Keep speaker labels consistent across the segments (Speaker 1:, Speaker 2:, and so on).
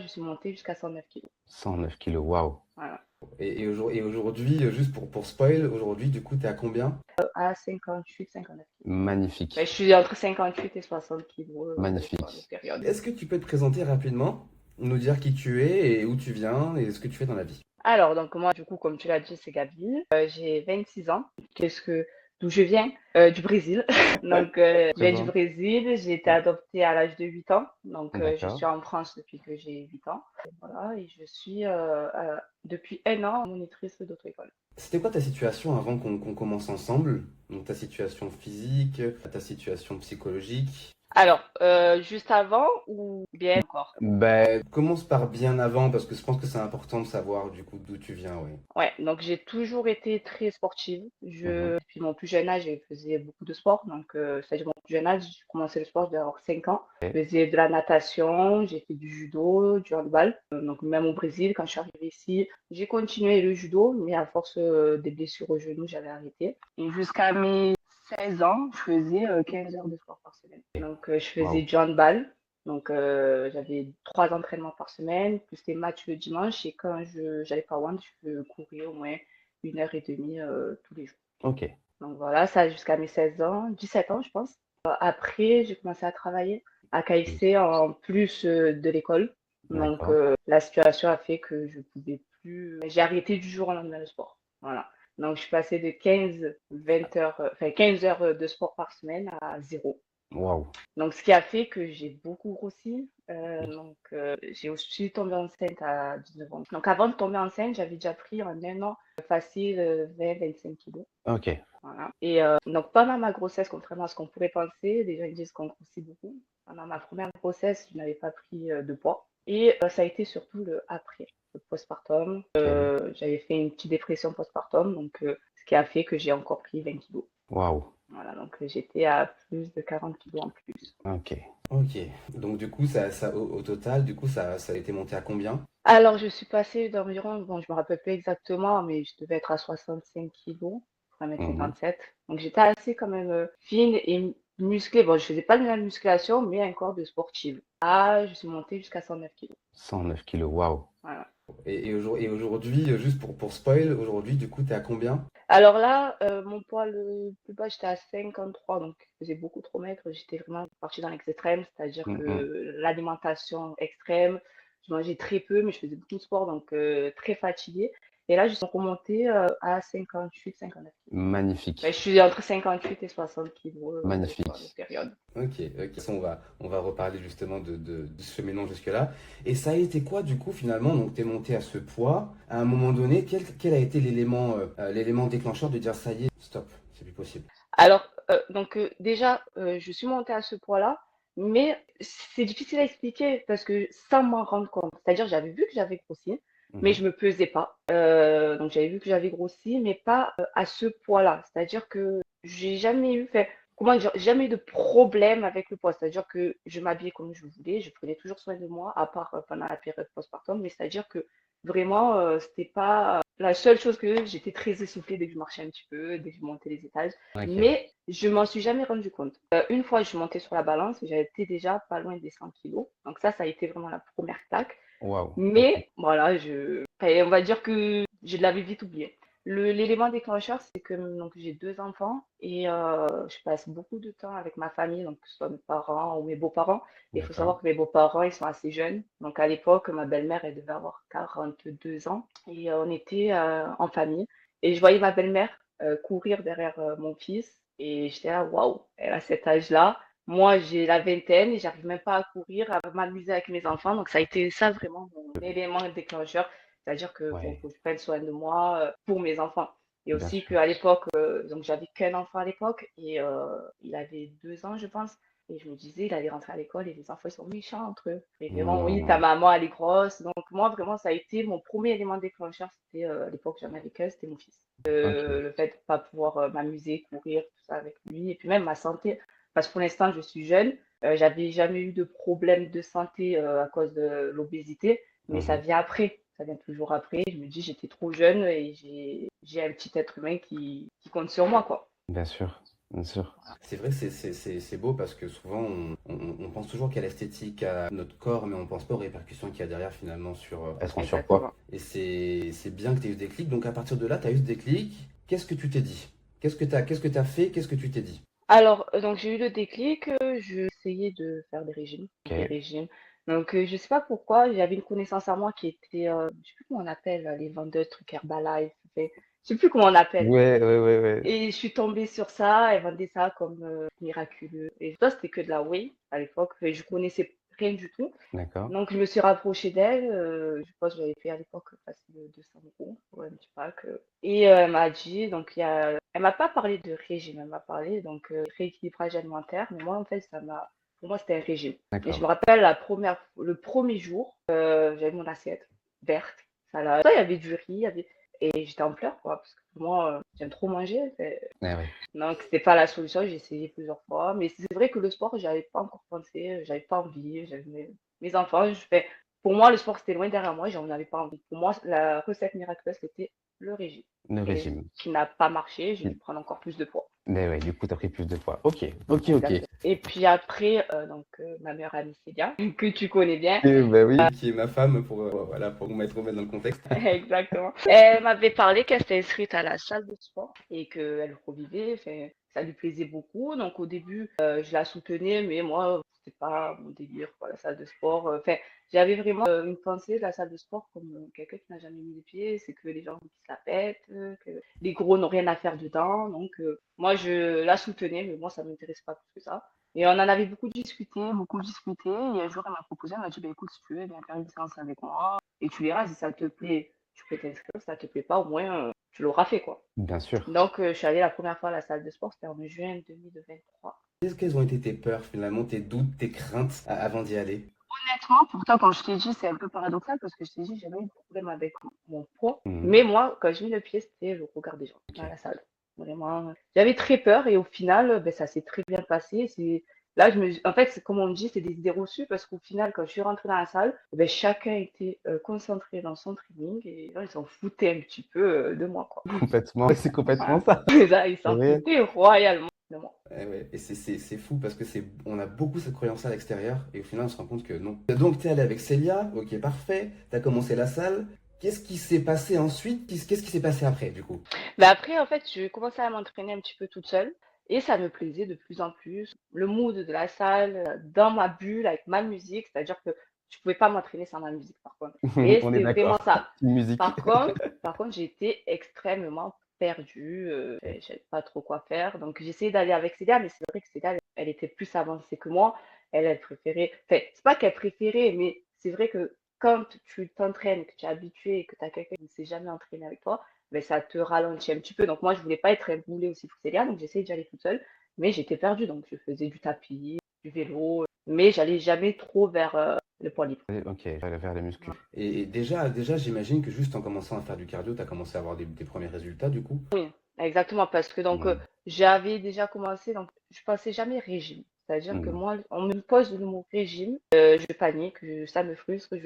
Speaker 1: Je suis montée jusqu'à 109 kilos.
Speaker 2: 109 kilos, waouh.
Speaker 1: Voilà.
Speaker 3: Et aujourd'hui, juste pour spoil, aujourd'hui, du coup, t'es à combien?
Speaker 1: À 58, 59 kilos.
Speaker 2: Magnifique,
Speaker 1: Je suis entre 58 et 60 kilos, ça dépend des
Speaker 2: magnifique.
Speaker 1: périodes.
Speaker 3: Est-ce que tu peux te présenter rapidement, nous dire qui tu es et où tu viens et ce que tu fais dans la vie?
Speaker 1: Alors, donc moi, du coup, comme tu l'as dit, c'est Gabi. J'ai 26 ans. D'où je viens? Du Brésil.
Speaker 3: Ouais,
Speaker 1: Donc, je viens du
Speaker 3: présente.
Speaker 1: Brésil. J'ai été adoptée à l'âge de 8 ans. Donc, je
Speaker 2: D'accord.
Speaker 1: suis en France depuis que j'ai 8 ans. Et voilà, et je suis depuis un an monitrice d'auto-école.
Speaker 3: C'était quoi ta situation avant qu'on commence ensemble? Donc ta situation physique, ta situation psychologique.
Speaker 1: Alors, juste avant ou bien encore?
Speaker 3: Commence par bien avant parce que je pense que c'est important de savoir du coup d'où tu viens, oui.
Speaker 1: Ouais, donc j'ai toujours été très sportive.
Speaker 3: Mhm.
Speaker 1: Depuis mon plus jeune âge, je faisais beaucoup de sport. Donc, c'est-à-dire mon plus jeune âge, j'ai commencé le sport, vers 5 ans.
Speaker 2: Ok.
Speaker 1: Je faisais de la natation, j'ai fait du judo, du handball. Donc, même au Brésil, quand je suis arrivée ici, j'ai continué le judo, mais à force des blessures au genou, j'avais arrêté. Et jusqu'à mes 16 ans, je faisais 15 heures de sport par semaine. Donc, je faisais
Speaker 2: Waouh.
Speaker 1: du handball. Donc, j'avais 3 entraînements par semaine, plus les matchs le dimanche. Et quand je j'allais pas loin, je courais au moins 1 heure et demie tous les jours.
Speaker 2: Ok.
Speaker 1: Donc voilà, ça jusqu'à mes 16 ans, 17 ans, je pense. Après, j'ai commencé à travailler à KFC en plus de l'école. Donc,
Speaker 2: D'accord.
Speaker 1: la situation a fait que je pouvais plus. J'ai arrêté du jour au lendemain le sport. Voilà. Donc, je suis passée de 15, 20 heures, enfin 15 heures de sport par semaine à zéro.
Speaker 2: Waouh.
Speaker 1: Donc, ce qui a fait que j'ai beaucoup grossi. Donc, j'ai aussi tombé enceinte à 19 ans. Donc, avant de tomber enceinte, j'avais déjà pris en un an facile 20-25 kilos.
Speaker 2: Ok.
Speaker 1: Voilà. Et donc, pendant ma grossesse, contrairement à ce qu'on pourrait penser, les gens ils disent qu'on grossit beaucoup. Pendant ma première grossesse, je n'avais pas pris de poids. Et ça a été surtout le après, le postpartum.
Speaker 2: Ok.
Speaker 1: J'avais fait une petite dépression postpartum, donc ce qui a fait que j'ai encore pris 20 kilos.
Speaker 2: Waouh.
Speaker 1: Voilà, donc j'étais à plus de 40 kilos en plus.
Speaker 2: Ok.
Speaker 3: Ok. Donc du coup, au total, du coup, ça a été monté à combien?
Speaker 1: Alors, je suis passée d'environ, bon, je me rappelle plus exactement, mais je devais être à 65 kilos, 1
Speaker 2: Mhm.
Speaker 1: 57. Donc, j'étais assez quand même fine et musclée. Bon, je faisais pas de la musculation, mais un corps de sportive. Ah, je suis montée jusqu'à 109 kilos.
Speaker 2: 109 kilos, waouh.
Speaker 1: Voilà.
Speaker 3: Et aujourd'hui, juste pour spoil, aujourd'hui, du coup, t'es à combien?
Speaker 1: Alors là, mon poids le plus bas, j'étais à 53, donc je faisais beaucoup trop maigre. J'étais vraiment partie dans l'extrême, c'est-à-dire
Speaker 2: Mhm.
Speaker 1: que l'alimentation extrême, je mangeais très peu, mais je faisais beaucoup de sport, donc très fatiguée. Et là, je suis remontée à 58, 59 kilos. Je
Speaker 2: Magnifique.
Speaker 1: suis entre 58 et 60 kilos, ça dépend des
Speaker 2: Magnifique.
Speaker 1: périodes.
Speaker 3: Ok, ok. Ça, on va reparler justement de ce mélange jusque-là. Et ça a été quoi, du coup, finalement? Donc, t'es monté à ce poids. À un moment donné, quel a été l'élément déclencheur de dire ça y est, stop, c'est plus possible.
Speaker 1: Alors, donc déjà, je suis montée à ce poids-là, mais c'est difficile à expliquer parce que sans m'en rendre compte. C'est-à-dire, j'avais vu que j'avais grossi, mais
Speaker 2: Mhm.
Speaker 1: je me pesais pas. Donc, j'avais vu que j'avais grossi, mais pas à ce poids-là. C'est-à-dire que j'ai jamais eu, fait, comment dire, jamais eu de problème avec le poids. C'est-à-dire que je m'habillais comme je voulais, je prenais toujours soin de moi, à part pendant la période postpartum. Mais c'est-à-dire que vraiment, c'était pas la seule chose que j'étais très essoufflée dès que je marchais un petit peu, dès que je montais les étages.
Speaker 2: Ok.
Speaker 1: Mais je m'en suis jamais rendu compte. Une fois, je suis montée sur la balance, j'étais déjà pas loin des 100 kilos. Donc ça a été vraiment la première claque.
Speaker 2: Waouh. Ok.
Speaker 1: Mais voilà, enfin, on va dire que je l'avais vite oublié. L'élément déclencheur, c'est que donc j'ai 2 enfants et je passe beaucoup de temps avec ma famille, donc que ce soit mes parents ou mes beaux-parents. Il faut
Speaker 2: D'accord.
Speaker 1: savoir que mes beaux-parents, ils sont assez jeunes. Donc à l'époque, ma belle-mère, elle devait avoir 42 ans et on était en famille. Et je voyais ma belle-mère courir derrière mon fils et j'étais là, waouh, elle a cet âge-là. Moi, j'ai la vingtaine et j'arrive même pas à courir, à m'amuser avec mes enfants. Donc, ça a été ça vraiment mon élément déclencheur. C'est-à-dire que faut
Speaker 2: Ouais,
Speaker 1: que je prenne soin de moi pour mes enfants. Et
Speaker 2: bien
Speaker 1: aussi
Speaker 2: sûr.
Speaker 1: qu'à l'époque, donc j'avais qu'un enfant à l'époque et il avait 2 ans, je pense. Et je me disais, il allait rentrer à l'école et les enfants, ils sont méchants entre eux. Et vraiment, oui, ta
Speaker 2: Hmm.
Speaker 1: maman, elle est grosse. Donc, moi, vraiment, ça a été mon premier élément déclencheur. C'était à l'époque, j'en avais qu'un, c'était mon fils.
Speaker 2: Ok.
Speaker 1: Le fait de pas pouvoir m'amuser, courir, tout ça avec lui. Et puis même ma santé. Parce que pour l'instant, je suis jeune. J'avais jamais eu de problème de santé à cause de l'obésité, mais ça
Speaker 2: Mhm.
Speaker 1: vient après. Ça vient toujours après. Je me dis, j'étais trop jeune et j'ai un petit être humain qui compte sur moi, quoi.
Speaker 2: Bien sûr. bien sûr.
Speaker 3: C'est vrai, c'est beau parce que souvent on pense toujours qu'à l'esthétique, à notre corps, mais on pense pas aux répercussions qu'il y a derrière finalement sur.
Speaker 2: Elles sont en
Speaker 1: Exactement.
Speaker 2: surpoids.
Speaker 3: Et c'est bien que tu aies eu ce déclic. Donc à partir de là, tu as eu ce déclic. Qu'est-ce que tu t'es dit? Qu'est-ce que t'as fait? Qu'est-ce que tu t'es dit?
Speaker 1: Alors, donc j'ai eu le déclic, je essayais de faire des
Speaker 2: Ok.
Speaker 1: régimes. Donc, je sais pas pourquoi, j'avais une connaissance à moi qui était, je sais plus comment on appelle, les vendeurs de trucs Herbalife, je sais plus comment on appelle.
Speaker 2: Ouais, ouais, ouais, ouais.
Speaker 1: Et je suis tombée sur ça, elle vendait ça comme miraculeux. Et ça, c'était que de la whey à l'époque, et je connaissais rien du tout.
Speaker 2: D'accord.
Speaker 1: Donc, je me suis rapprochée d'elle. Je pense que j'avais fait à l'époque facile 200 € pour un petit pack. Et elle m'a dit, donc, elle m'a pas parlé de régime, elle m'a parlé donc rééquilibrage alimentaire. Mais moi, en fait, pour moi, c'était un régime. Et je
Speaker 2: D'accord.
Speaker 1: me rappelle le premier jour, j'avais mon assiette verte. Ça, il y avait du riz, et j'étais en pleurs, quoi, parce que pour moi, j'aime trop manger.
Speaker 2: Eh ouais.
Speaker 1: Donc, c'était pas la solution, j'ai essayé plusieurs fois. Mais c'est vrai que le sport, j'avais pas encore pensé, j'avais pas envie, j'avais mes enfants. Pour moi, le sport, c'était loin derrière moi, j'en avais pas envie. Pour moi, la recette miraculeuse, c'était le régime.
Speaker 2: Le
Speaker 1: Et
Speaker 2: régime.
Speaker 1: qui n'a pas marché, j'ai dû prendre encore plus de poids.
Speaker 2: Mais ouais, du coup, t'as pris plus de poids. Ok, ok, ok.
Speaker 1: Exactement. Et puis après, donc, ma meilleure amie Célia, que tu connais bien,
Speaker 2: Bah oui.
Speaker 3: Qui est ma femme pour, voilà, pour nous mettre dans le contexte.
Speaker 1: exactement. Elle m'avait parlé qu'elle s'était inscrite à la salle de sport et qu'elle revivait, enfin, ça lui plaisait beaucoup. Donc au début, je la soutenais, mais moi, c'était pas mon délire, quoi, la salle de sport. Enfin, j'avais vraiment une pensée de la salle de sport comme quelqu'un qui n'a jamais mis les pieds, c'est que les gens qui se la pètent, que les gros n'ont rien à faire dedans. Donc moi, je la soutenais, mais moi, ça m'intéresse pas plus que ça. Et on en avait beaucoup discuté, beaucoup discuté. Et un jour, elle m'a proposé, elle m'a dit, bah, écoute, si tu veux, viens faire une séance avec moi. Et tu verras, si ça te plaît, tu peux t'inscrire. Si ça te plaît pas, au moins, tu l'auras fait, quoi.
Speaker 2: Bien sûr.
Speaker 1: Donc, je suis allée la première fois à la salle de sport, c'était en juin 2023.
Speaker 3: Quelles ont été tes peurs finalement, tes doutes, tes craintes avant d'y aller?
Speaker 1: Honnêtement, pourtant, quand je t'ai dit, c'est un peu paradoxal parce que je t'ai dit, j'avais eu de problème avec mon poids.
Speaker 2: Mhm.
Speaker 1: Mais moi, quand j'ai mis le pied, c'était le regard des gens
Speaker 2: Ok.
Speaker 1: dans la salle. Vraiment, j'avais très peur et au final, ben, ça s'est très bien passé. Là, en fait, comme on dit, c'est des idées reçues parce qu'au final, quand je suis rentrée dans la salle, ben, chacun était concentré dans son training et là, ils s'en foutaient un petit peu de moi, quoi.
Speaker 2: Complètement. C'est complètement
Speaker 1: Voilà.
Speaker 2: ça.
Speaker 1: Là, ils
Speaker 2: C'est
Speaker 1: s'en
Speaker 2: vrai.
Speaker 1: foutaient royalement de moi.
Speaker 3: Ouais. Et c'est fou parce que on a beaucoup cette croyance à l'extérieur et au final on se rend compte que non. Donc tu es allé avec Célia, ok parfait, tu as commencé la salle. Qu'est-ce qui s'est passé ensuite? Qu'est-ce qui s'est passé après du coup?
Speaker 1: Mais après, en fait, je commençais à m'entraîner un petit peu toute seule et ça me plaisait de plus en plus. Le mood de la salle, dans ma bulle, avec ma musique, c'est-à-dire que je pouvais pas m'entraîner sans ma musique, par contre. Et
Speaker 2: On est
Speaker 1: c'était vraiment
Speaker 2: d'accord.
Speaker 1: ça.
Speaker 2: Une musique.
Speaker 1: Par contre, j'étais extrêmement perdue. Je savais pas trop quoi faire. Donc, j'essayais d'aller avec Célia, mais c'est vrai que Célia, elle était plus avancée que moi. Elle préférait. Enfin, c'est pas qu'elle préférait, mais c'est vrai que quand tu t'entraînes, que tu es habitué et que tu as quelqu'un qui ne s'est jamais entraîné avec toi, ben, ça te ralentit un petit peu. Donc moi, je voulais pas être un boulet aussi pour Célia, donc j'essayais d'y aller toute seule, mais j'étais perdue. Donc je faisais du tapis, du vélo, mais j'allais jamais trop vers le poids libre.
Speaker 2: Ok, j'allais faire les muscles.
Speaker 3: Et déjà j'imagine que juste en commençant à faire du cardio, tu as commencé à avoir des premiers résultats du coup.
Speaker 1: Oui, exactement, parce que donc
Speaker 2: Mhm.
Speaker 1: j'avais déjà commencé, donc je pensais jamais régime. C'est-à-dire que
Speaker 2: Mhm.
Speaker 1: moi, on me pose le mot régime, je panique, ça me frustre,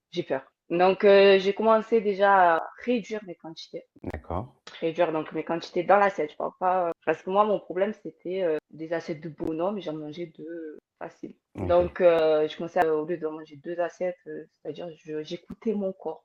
Speaker 1: j'ai peur. Donc j'ai commencé déjà à réduire mes quantités.
Speaker 2: D'accord.
Speaker 1: Réduire donc mes quantités dans l'assiette. Je parle pas parce que moi mon problème c'était des assiettes de bonhomme et j'en mangeais deux facile.
Speaker 2: Ok.
Speaker 1: Donc je commençais au lieu de manger deux assiettes, c'est-à-dire j'écoutais mon corps.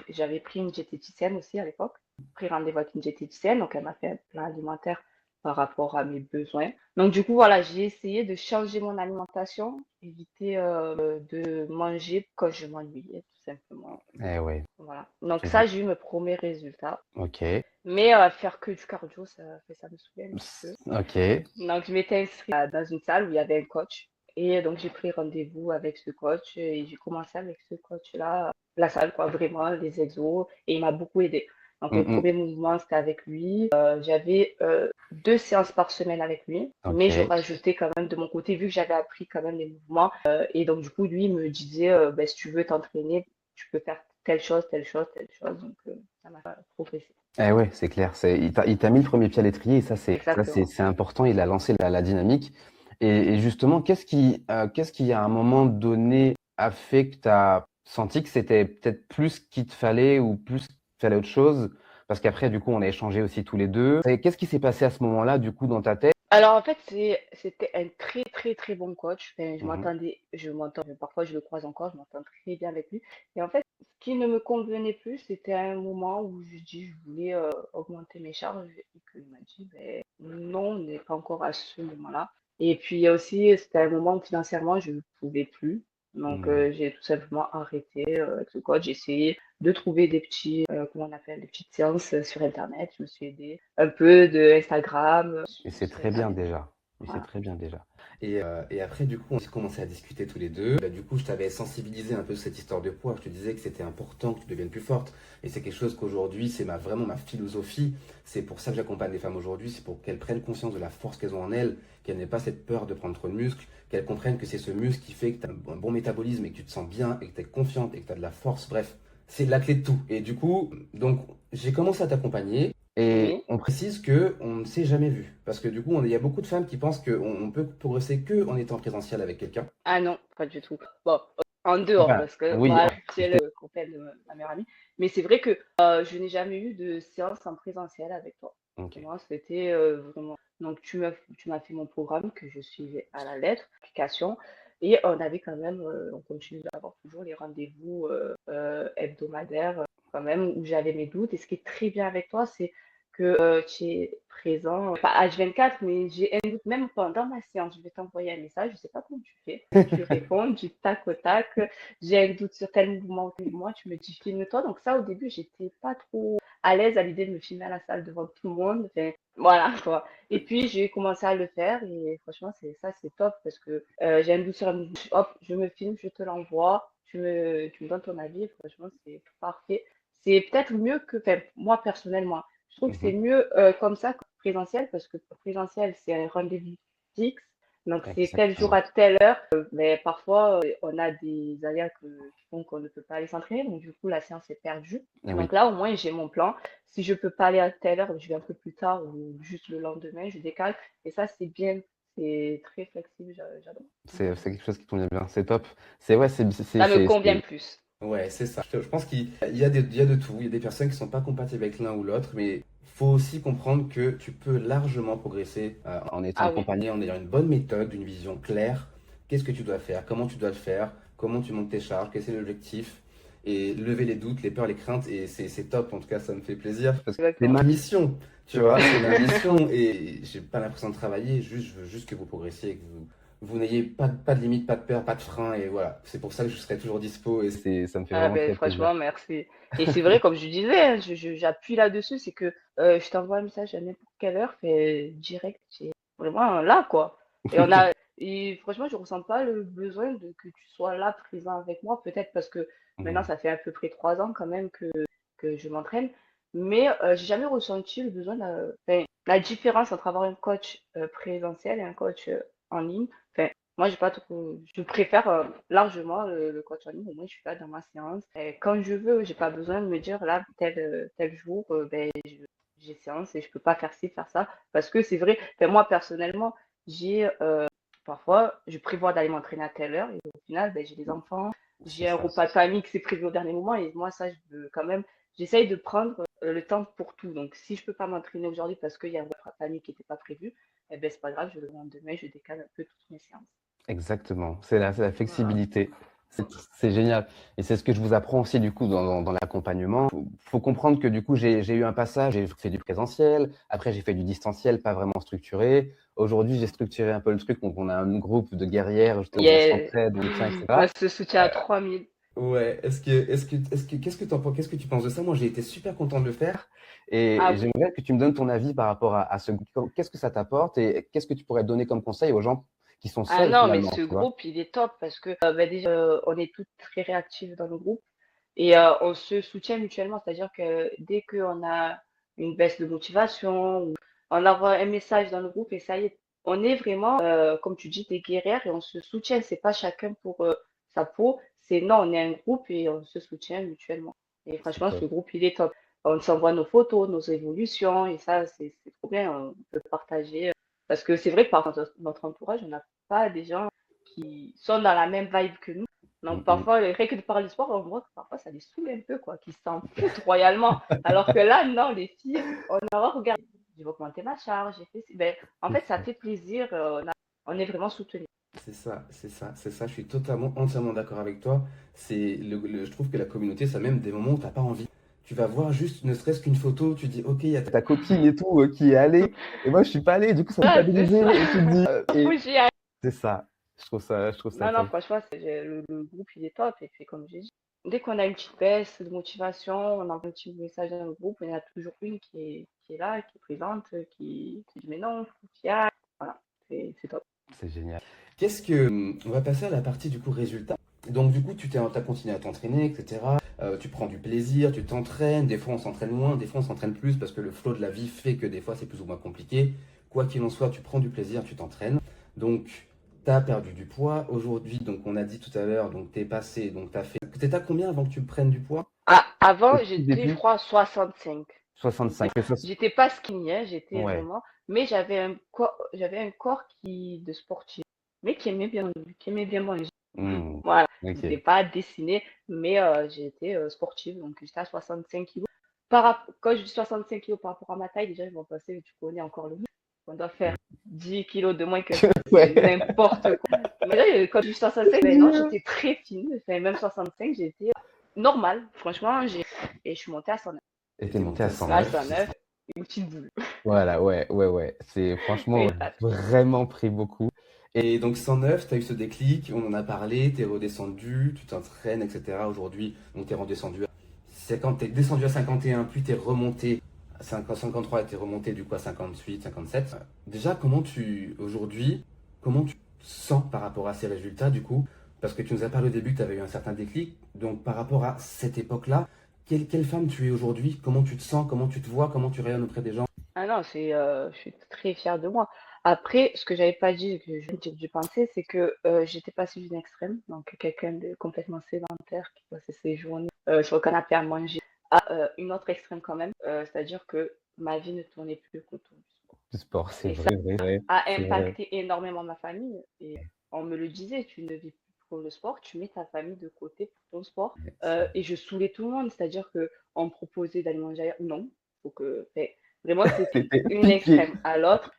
Speaker 1: J'avais pris une diététicienne aussi à l'époque, pris rendez-vous avec une diététicienne, donc elle m'a fait un plan alimentaire par rapport à mes besoins. Donc du coup voilà, j'ai essayé de changer mon alimentation, éviter de manger quand je m'ennuyais tout simplement.
Speaker 2: Eh ouais.
Speaker 1: Voilà. Donc
Speaker 2: Je-
Speaker 1: ça, j'ai eu mes premiers résultats.
Speaker 2: Ok.
Speaker 1: Mais faire que du cardio, ça me saoulait un petit peu.
Speaker 2: Ok.
Speaker 1: Donc je m'étais inscrite dans une salle où il y avait un coach. Et donc j'ai pris rendez-vous avec ce coach et j'ai commencé avec ce coach-là, la salle, quoi, vraiment, les exos. Et il m'a beaucoup aidé. Donc mes
Speaker 2: Mhm.
Speaker 1: premiers mouvements, c'était avec lui. J'avais 2 séances par semaine avec lui. Mais je
Speaker 2: Ok.
Speaker 1: rajoutais quand même de mon côté, vu que j'avais appris quand même les mouvements. Et donc du coup, lui, il me disait, ben, si tu veux t'entraîner, tu peux faire telle chose, telle chose, telle chose. Donc ça m'a progressé.
Speaker 2: Eh ouais, c'est clair. Il t'a mis le premier pied à l'étrier et
Speaker 1: Exactement.
Speaker 2: c'est important. Il a lancé la dynamique. Et justement, qu'est-ce qui à un moment donné a fait que tu as senti que c'était peut-être plus qu'il te fallait ou plus qu'il fallait autre chose? Parce qu'après, du coup, on a échangé aussi tous les deux. Et qu'est-ce qui s'est passé à ce moment-là, du coup, dans ta tête?
Speaker 1: Alors en fait, c'était un très très très bon coach. Enfin,
Speaker 2: Mhm.
Speaker 1: je m'entends, parfois je le croise encore, je m'entends très bien avec lui. Et en fait, ce qui ne me convenait plus, c'était un moment où je voulais augmenter mes charges et qu'il m'a dit, ben, non, on n'est pas encore à ce moment-là. Et puis aussi, c'était un moment où financièrement, je ne pouvais plus. Donc
Speaker 2: Mhm.
Speaker 1: j'ai tout simplement arrêté avec ce coach. J'ai essayé de trouver des petits, comment on appelle, des petites séances sur Internet. Je me suis aidée un peu de Instagram,
Speaker 2: Et c'est
Speaker 1: sur
Speaker 2: très bien
Speaker 1: Internet.
Speaker 2: déjà. Et c'est
Speaker 1: Voilà.
Speaker 2: très bien déjà.
Speaker 3: Et après, du coup, on s'est commencé à discuter tous les deux. Bah, du coup, je t'avais sensibilisé un peu sur cette histoire de poids. Je te disais que c'était important que tu deviennes plus forte. Et c'est quelque chose qu'aujourd'hui, c'est vraiment ma philosophie. C'est pour ça que j'accompagne les femmes aujourd'hui. C'est pour qu'elles prennent conscience de la force qu'elles ont en elles, qu'elles n'aient pas cette peur de prendre trop de muscles, qu'elles comprennent que c'est ce muscle qui fait que tu as un bon métabolisme et que tu te sens bien et que tu es confiante et que tu as de la force. Bref, c'est la clé de tout. Et du coup, donc, j'ai commencé à t'accompagner. Et
Speaker 1: Oui.
Speaker 3: on précise que on ne s'est jamais vu. Parce que du coup, il y a beaucoup de femmes qui pensent qu'on peut progresser que en étant en présentiel avec quelqu'un.
Speaker 1: Ah non, pas du tout. Bon, en dehors,
Speaker 2: Enfin,
Speaker 1: parce que
Speaker 2: oui,
Speaker 1: voilà, c'est le copain de ma meilleure amie. Mais c'est vrai que je n'ai jamais eu de séance en présentiel avec toi.
Speaker 2: ok.
Speaker 1: Pour moi, c'était vraiment. Donc, tu m'as fait mon programme que je suivais à la lettre, application. Et on avait quand même, on continue d'avoir toujours les rendez-vous hebdomadaires, quand même, où j'avais mes doutes. Et ce qui est très bien avec toi, c'est que tu es présent, pas H24, mais j'ai un doute même pendant ma séance. Je vais t'envoyer un message, je sais pas comment tu fais. Tu réponds du tac au tac. J'ai un doute sur tel mouvement ou tel mouvement, tu me dis filme-toi. Donc ça, au début, j'étais pas trop à l'aise à l'idée de me filmer à la salle devant tout le monde. Enfin, voilà quoi. Et puis j'ai commencé à le faire et franchement, c'est top parce que j'ai un doute sur un mouvement. Hop, je me filme, je te l'envoie. Tu me donnes ton avis. Et franchement, c'est parfait. C'est peut-être mieux que, enfin, moi personnellement, je trouve que c'est
Speaker 2: Mhm.
Speaker 1: mieux comme ça que présentiel parce que présentiel, c'est un rendez-vous fixe. Donc, c'est tel jour
Speaker 2: Exactement.
Speaker 1: à telle heure. Mais parfois, on a des aléas qui font qu'on ne peut pas aller s'entraîner. Donc, du coup, la séance est perdue.
Speaker 2: Et oui.
Speaker 1: Donc là, au moins, j'ai mon plan. Si je peux pas aller à telle heure, je vais un peu plus tard ou juste le lendemain, je décale. Et ça, c'est bien. C'est très flexible. J'adore.
Speaker 2: C'est quelque chose qui convient bien. C'est top. C'est ouais,
Speaker 1: Ça me convient plus.
Speaker 3: Ouais, c'est ça. Je pense qu'il y a de tout. Il y a des personnes qui sont pas compatibles avec l'un ou l'autre, mais faut aussi comprendre que tu peux largement progresser en étant
Speaker 1: Ah oui.
Speaker 3: accompagné, en ayant une bonne méthode, une vision claire. Qu'est-ce que tu dois faire? Comment tu dois le faire? Comment tu montes tes charges? Quel est l'objectif? Et lever les doutes, les peurs, les craintes. Et c'est top. En tout cas, ça me fait plaisir parce que c'est
Speaker 1: Exactement.
Speaker 3: ma mission. Tu vois, c'est ma mission et j'ai pas l'impression de travailler. Juste, je veux juste que vous progressiez, que vous n'ayez pas de limite, pas de peur, pas de frein. Et voilà, c'est pour ça que je serai toujours dispo. Et
Speaker 2: ça me fait
Speaker 1: Ah
Speaker 2: vraiment
Speaker 1: ben
Speaker 2: très plaisir.
Speaker 1: franchement, merci. Et c'est vrai, comme je disais, hein, j'appuie là-dessus, c'est que je t'envoie un message à n'importe quelle heure, fait direct, c'est vraiment là, quoi. Et et franchement, je ressens pas le besoin de que tu sois là, présent avec moi, peut-être parce que maintenant,
Speaker 2: Mhm.
Speaker 1: ça fait à peu près 3 ans quand même que je m'entraîne, mais j'ai jamais ressenti le besoin, enfin, la différence entre avoir un coach présentiel et un coach en ligne. Enfin, moi, j'ai pas trop. Je préfère largement le coach en ligne. Au moins, je suis là dans ma séance. Et quand je veux, j'ai pas besoin de me dire là, tel jour, ben, j'ai séance et je peux pas faire ci, faire ça. Parce que c'est vrai, enfin, moi, personnellement, j'ai parfois, je prévois d'aller m'entraîner à telle heure et au final, ben, j'ai des enfants,
Speaker 2: C'est
Speaker 1: j'ai un
Speaker 2: ça.
Speaker 1: repas de famille qui s'est prévu au dernier moment et moi, ça, je veux quand même, j'essaye de prendre le temps pour tout. Donc, si je peux pas m'entraîner aujourd'hui parce qu'il y a un repas de famille qui n'était pas prévu, eh ben, c'est pas grave, je le lendemain, je décale un peu toutes mes séances.
Speaker 2: Exactement. C'est la
Speaker 1: Voilà.
Speaker 2: flexibilité. C'est c'est génial. Et c'est ce que je vous apprends aussi du coup dans l'accompagnement. Faut comprendre que du coup j'ai eu un passage, j'ai fait du présentiel, après j'ai fait du distanciel, pas vraiment structuré. Aujourd'hui j'ai structuré un peu le truc, donc on a un groupe de guerrières justement, on
Speaker 1: Yeah.
Speaker 2: s'entraide, on tient,
Speaker 1: On
Speaker 2: etc.
Speaker 1: se soutient à 3000.
Speaker 3: ouais, qu'est-ce que tu penses de ça? Moi, j'ai été super content de le faire.
Speaker 2: Et
Speaker 1: Ah oui.
Speaker 2: j'aimerais que tu me donnes ton avis par rapport à ce groupe. Qu'est-ce que ça t'apporte et qu'est-ce que tu pourrais donner comme conseil aux gens qui sont
Speaker 1: Ah
Speaker 2: seuls
Speaker 1: non, mais
Speaker 2: finalement,
Speaker 1: ce
Speaker 2: tu vois?
Speaker 1: groupe, il est top parce que ben déjà, on est toutes très réactives dans le groupe et on se soutient mutuellement. C'est-à-dire que dès qu'on a une baisse de motivation, ou on envoie un message dans le groupe et ça y est, on est vraiment, comme tu dis, des guerrières et on se soutient. C'est pas chacun pour sa peau, c'est non, on est un groupe et on se soutient mutuellement. Et
Speaker 2: C'est
Speaker 1: franchement, ce
Speaker 2: top.
Speaker 1: groupe, il est top. On s'envoie nos photos, nos évolutions et ça, c'est trop bien. On peut partager. Parce que c'est vrai que par notre entourage, on n'a pas des gens qui sont dans la même vibe que nous. Donc,
Speaker 2: Mm,
Speaker 1: parfois, rien que de parler du sport, on voit que parfois, ça les saoule un peu, quoi, qu'ils s'en foutent royalement. Alors que là, non, les filles, on a regardé, j'ai augmenté ma charge, j'ai fait. Ben, en fait, ça
Speaker 2: mm.
Speaker 1: fait plaisir, on est vraiment soutenus.
Speaker 3: C'est ça, c'est ça, c'est ça. Je suis totalement, entièrement d'accord avec toi. Je trouve que la communauté, ça même des moments où t'as pas envie. Tu vas voir juste, ne serait-ce qu'une photo, tu dis, ok, il y a
Speaker 2: Ta copine et tout qui est allée, et moi je suis pas allé, du coup ça me
Speaker 1: Ah, c'est
Speaker 2: déstabilisé,
Speaker 1: ça,
Speaker 2: et tu te dis,
Speaker 1: faut
Speaker 2: et
Speaker 1: que j'y aille.
Speaker 2: c'est ça, je trouve ça
Speaker 1: Non, non,
Speaker 2: top.
Speaker 1: franchement, le groupe, il est top. Et puis, comme j'ai dit, dès qu'on a une petite baisse de motivation, on envoie un petit message dans le groupe, il y en a toujours une qui est là, qui est présente, qui dit, mais non, faut que tu y ailles. Voilà, c'est top.
Speaker 2: C'est génial.
Speaker 3: On va passer à la partie du coup résultat. Donc du coup, t'as continué à t'entraîner, etc. Tu prends du plaisir, tu t'entraînes. Des fois, on s'entraîne moins, des fois, on s'entraîne plus parce que le flow de la vie fait que des fois, c'est plus ou moins compliqué. Quoi qu'il en soit, tu prends du plaisir, tu t'entraînes. Donc, tu as perdu du poids. Aujourd'hui, donc on a dit tout à l'heure, donc t'es passé, donc t'as fait. T'étais à combien avant que tu prennes du poids?
Speaker 1: Ah,
Speaker 2: Au
Speaker 1: avant,
Speaker 2: tout
Speaker 1: j'étais, je
Speaker 2: début,
Speaker 1: crois, 65. J'étais,
Speaker 2: 65. Et ça,
Speaker 1: j'étais pas skinny, hein, j'étais
Speaker 2: ouais.
Speaker 1: vraiment, mais j'avais un corps de sportif, mais qui aimait bien manger.
Speaker 2: Hmm,
Speaker 1: Voilà, j'étais
Speaker 2: ok.
Speaker 1: pas dessinée, mais j'étais sportive, donc j'étais à 65 kilos. Quand je dis 65 kilos par rapport à ma taille, déjà, ils vont passer, tu connais encore le muscle. On doit faire 10 kilos de moins que ça, c'est
Speaker 2: Ouais.
Speaker 1: n'importe quoi. Mais là, quand je dis 65, ben non, j'étais très fine, enfin, même 65, j'étais normale, franchement, et je suis montée à 109.
Speaker 2: Et
Speaker 3: Et
Speaker 2: t'es
Speaker 3: t'es
Speaker 2: monté à
Speaker 3: monté à
Speaker 1: Là,
Speaker 2: 109.
Speaker 3: 109.
Speaker 1: 109, une petite boule.
Speaker 2: Voilà, ouais, ouais, ouais. C'est franchement
Speaker 1: Oui, ça.
Speaker 2: vraiment pris beaucoup.
Speaker 3: Et donc 109, tu as eu ce déclic, on en a parlé, tu es redescendu, tu t'entraînes, etc. Aujourd'hui, donc tu es redescendu à 50, t'es descendu à 51, puis tu es remonté à 53 et tu es remonté du coup à 58, 57. Déjà, aujourd'hui, comment tu te sens par rapport à ces résultats du coup? Parce que tu nous as parlé au début que tu avais eu un certain déclic. Donc par rapport à cette époque-là, quelle femme tu es aujourd'hui? Comment tu te sens? Comment tu te vois? Comment tu rayonnes auprès des gens?
Speaker 1: Ah non, je suis très fière de moi. Après, ce que j'avais pas dit, que j'ai dû penser, c'est que j'étais passée d'une extrême, donc quelqu'un de complètement sédentaire qui passait ses journées sur le canapé à manger, à une autre extrême quand même, c'est-à-dire que ma vie ne tournait plus qu'autour du sport.
Speaker 2: Du sport, c'est
Speaker 1: Et ça
Speaker 2: vrai, vrai, vrai.
Speaker 1: a
Speaker 2: C'est vrai.
Speaker 1: impacté énormément ma famille. Et on me le disait, tu ne vis plus pour le sport, tu mets ta famille de côté pour ton sport. Et je saoulais tout le monde, c'est-à-dire que on me proposait d'aller manger ailleurs. Non, faut que, fait, vraiment, c'était
Speaker 2: T'étais
Speaker 1: une
Speaker 2: piqué.
Speaker 1: extrême à l'autre.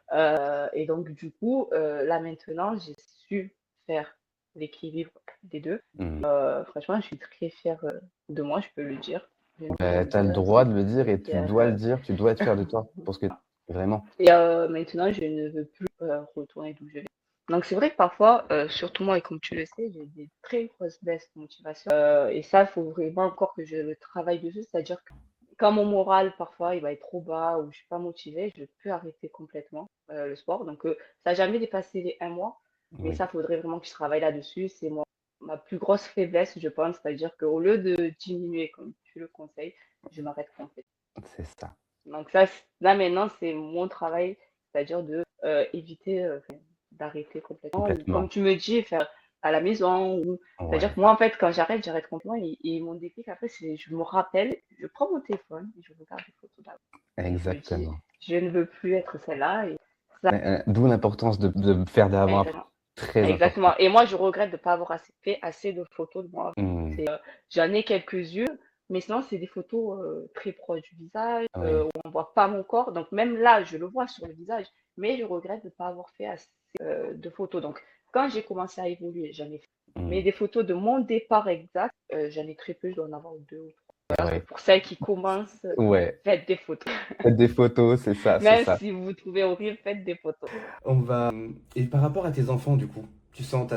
Speaker 1: Et donc, du coup, là maintenant, j'ai su faire l'équilibre des deux.
Speaker 2: Hmm.
Speaker 1: Franchement, je suis très fière de moi, je peux le dire. Je ne peux
Speaker 2: Ben,
Speaker 1: même
Speaker 2: t'as
Speaker 1: pas
Speaker 2: le
Speaker 1: dire
Speaker 2: droit
Speaker 1: assez.
Speaker 2: de le dire et tu
Speaker 1: Fière,
Speaker 2: dois le dire, tu dois être fier de toi. Parce que vraiment.
Speaker 1: et maintenant, je ne veux plus retourner d'où je viens. Donc, c'est vrai que parfois, surtout moi, et comme tu le sais, j'ai des très grosses baisses de motivation. Et ça, il faut vraiment encore que je le travaille dessus. C'est-à-dire que quand mon moral, parfois, il va être trop bas ou je suis pas motivée, je peux arrêter complètement le sport. Donc, ça n'a jamais dépassé les 1 mois. Mais
Speaker 2: Oui,
Speaker 1: ça, faudrait vraiment que je travaille là-dessus. C'est ma plus grosse faiblesse, je pense. C'est-à-dire qu'au lieu de diminuer, comme tu le conseilles, je m'arrête complètement.
Speaker 2: c'est ça.
Speaker 1: Donc ça, là maintenant, c'est mon travail, c'est-à-dire de éviter d'arrêter complètement. Ou comme
Speaker 2: Complètement.
Speaker 1: tu me dis, faire à la maison. C'est-à-dire
Speaker 2: Ouais,
Speaker 1: que moi, en fait, quand j'arrête complètement. Et mon déclic, après, c'est je me rappelle, je prends mon téléphone et je regarde les photos d'avant. Et je me dis,
Speaker 2: exactement.
Speaker 1: je ne veux plus être celle-là. Et ça,
Speaker 2: D'où l'importance de faire d'avant-après.
Speaker 1: exactement.
Speaker 2: Très important.
Speaker 1: Exactement. Et moi, je regrette de ne pas avoir fait assez de photos de moi.
Speaker 2: Hmm.
Speaker 1: J'en ai quelques-unes, mais sinon, c'est des photos très proches du visage,
Speaker 2: Oui.
Speaker 1: où on voit pas mon corps. Donc, même là, je le vois sur le visage, mais je regrette de ne pas avoir fait assez de photos. Donc, quand j'ai commencé à évoluer, j'en ai fait. Mais
Speaker 2: Hmm.
Speaker 1: des photos de mon départ exact, j'en ai très peu, je dois en avoir deux ou trois. Voilà,
Speaker 2: Ouais.
Speaker 1: donc pour celles qui commencent,
Speaker 2: Ouais.
Speaker 1: faites des photos.
Speaker 2: Faites des photos, c'est ça, c'est
Speaker 1: Même
Speaker 2: ça.
Speaker 1: si vous vous trouvez horrible, faites des photos.
Speaker 3: Et par rapport à tes enfants, du coup, tu sens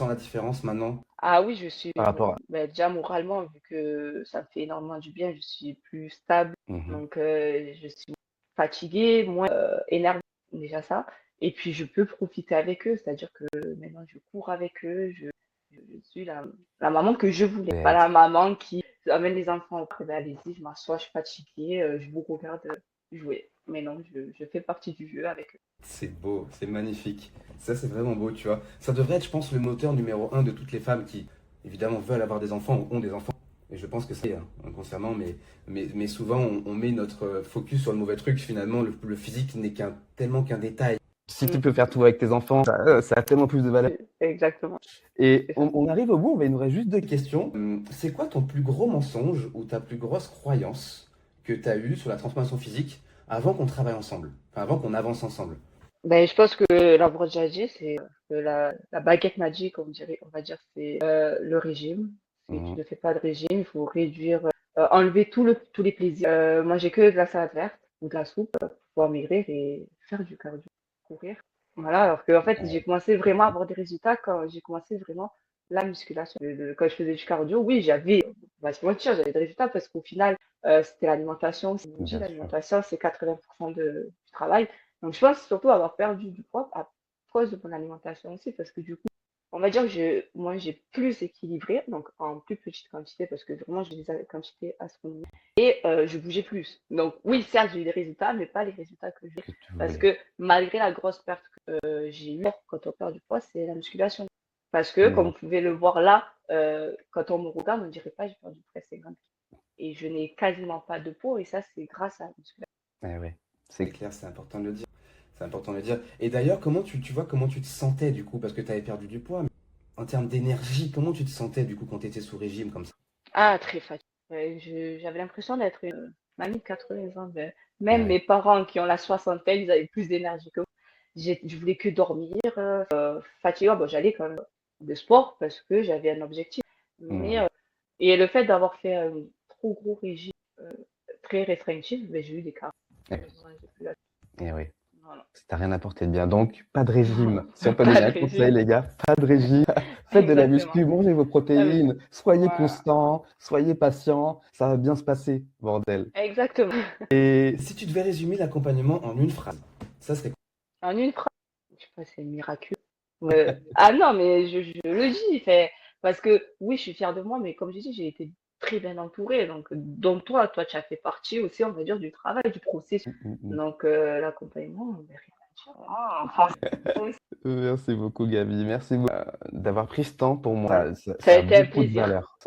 Speaker 3: la différence maintenant?
Speaker 1: Ah oui, je suis
Speaker 2: Par rapport à.
Speaker 1: ben, déjà moralement, vu que ça me fait énormément du bien, je suis plus stable,
Speaker 2: Mhm.
Speaker 1: donc je suis fatiguée, moins énervée, déjà ça. Et puis je peux profiter avec eux, c'est-à-dire que maintenant je cours avec eux, je suis la maman que je voulais, pas
Speaker 2: Ben,
Speaker 1: la maman qui amène les enfants après, ben allez-y, je m'assois, je suis fatiguée, je vous regarde jouer. Mais non, je fais partie du jeu avec eux.
Speaker 3: C'est beau, c'est magnifique. Ça, c'est vraiment beau, tu vois. Ça devrait être, je pense, le moteur numéro un de toutes les femmes qui, évidemment, veulent avoir des enfants ou ont des enfants. Et je pense que c'est inconsciemment, mais souvent, on met notre focus sur le mauvais truc. Finalement, le physique n'est tellement qu'un détail.
Speaker 2: Si tu
Speaker 1: Mm.
Speaker 2: peux faire tout avec tes enfants, ça a tellement plus de valeur.
Speaker 1: Exactement.
Speaker 2: Et
Speaker 1: C'est ça.
Speaker 2: on arrive au bout, mais il nous reste juste deux questions.
Speaker 3: Question, c'est quoi ton plus gros mensonge ou ta plus grosse croyance que tu as eue sur la transformation physique avant qu'on travaille ensemble, enfin, avant qu'on avance ensemble?
Speaker 1: Ben, je pense que l'abrochage, c'est la baguette magique, on va dire, c'est le régime. Si tu
Speaker 2: Mhm.
Speaker 1: ne fais pas de régime, il faut réduire, enlever tous les plaisirs. Manger que de la salade verte ou de la soupe pour pouvoir maigrir et faire du cardio, courir. Voilà, alors que en fait, j'ai commencé vraiment à avoir des résultats quand j'ai commencé vraiment la musculation. Quand je faisais du cardio, oui, on va se mentir, j'avais des résultats parce qu'au final, c'était l'alimentation, c'est
Speaker 2: Bien sûr.
Speaker 1: l'alimentation, c'est 80% du travail. Donc, je pense surtout avoir perdu du poids à cause de mon alimentation aussi, parce que du coup, on va dire que moi, j'ai plus équilibré, donc en plus petite quantité, parce que vraiment, j'ai des quantités astronomiques, et je bougeais plus. Donc, oui, certes, j'ai eu des résultats, mais pas les résultats que j'ai.
Speaker 2: Que tu
Speaker 1: Parce
Speaker 2: voulais.
Speaker 1: que malgré la grosse perte que j'ai eue quand on perd du poids, c'est la musculation. Parce que, comme
Speaker 2: Mhm.
Speaker 1: vous pouvez le voir là, quand on me regarde, on ne dirait pas j'ai perdu presque 50 kilos. Et je n'ai quasiment pas de peau, et ça, c'est grâce à la musculation.
Speaker 2: Eh ouais.
Speaker 3: C'est clair, c'est important de le dire. C'est important de le dire. Et d'ailleurs, comment tu vois comment tu te sentais du coup, parce que tu avais perdu du poids, mais en termes d'énergie, comment tu te sentais du coup quand tu étais sous régime comme ça?
Speaker 1: Ah, très fatiguée. Ouais, j'avais l'impression d'être une mamie de 80 ans.
Speaker 3: Ah
Speaker 1: Même
Speaker 3: ouais.
Speaker 1: mes parents qui ont la soixantaine, ils avaient plus d'énergie que moi. Je voulais que dormir, fatiguée. Bon, j'allais quand même de sport parce que j'avais un objectif. Mais,
Speaker 2: Mhm.
Speaker 1: et le fait d'avoir fait un trop gros régime, euh, très restrictif, ben, j'ai eu des cas.
Speaker 2: Eh oui.
Speaker 1: Malheureusement, j'ai plus la-
Speaker 2: Eh oui.
Speaker 1: Voilà.
Speaker 2: Ça t'a rien apporté de bien. Donc, pas de régime. Si on peut
Speaker 1: Pas
Speaker 2: donner
Speaker 1: de
Speaker 2: un conseil,
Speaker 1: régime.
Speaker 2: les gars, pas de régime. Faites de la
Speaker 1: Exactement.
Speaker 2: muscu, mangez vos
Speaker 1: Ah oui.
Speaker 2: protéines, soyez
Speaker 1: Voilà.
Speaker 2: constant, soyez patient, ça va bien se passer, bordel.
Speaker 1: Exactement.
Speaker 2: Et
Speaker 3: Si tu devais résumer l'accompagnement en une phrase, ça serait
Speaker 1: En une phrase, je sais pas, c'est miraculeux. Ah non, mais je le dis, parce que oui, je suis fière de moi, mais comme je dis, j'ai été très bien entourée. Donc toi, tu as fait partie aussi, on va dire, du travail, du processus. Donc l'accompagnement, ben, rien à dire. Enfin,
Speaker 2: merci beaucoup, Gabi. Merci beaucoup d'avoir pris ce temps pour
Speaker 1: voilà.
Speaker 2: moi. Ça,
Speaker 1: Ça a
Speaker 2: ça a
Speaker 1: été un
Speaker 2: beaucoup de
Speaker 1: plaisir.
Speaker 2: valeur.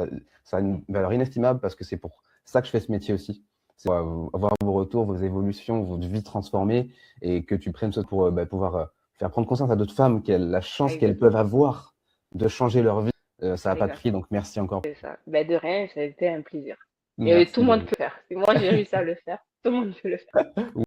Speaker 2: Ça a une valeur inestimable parce que c'est pour ça que je fais ce métier aussi. C'est pour avoir vos retours, vos évolutions, votre vie transformée et que tu prennes ce pour pouvoir faire prendre conscience à d'autres femmes la chance qu'elles
Speaker 1: Exactement.
Speaker 2: peuvent avoir de changer leur vie. Ça n'a pas de
Speaker 1: Exact.
Speaker 2: prix, donc merci encore.
Speaker 1: C'est ça. Ben, de rien, ça a été un plaisir. Et tout
Speaker 2: Merci,
Speaker 1: le monde
Speaker 2: Gabi.
Speaker 1: peut faire. Si moi j'ai réussi à le faire, tout le monde peut le faire.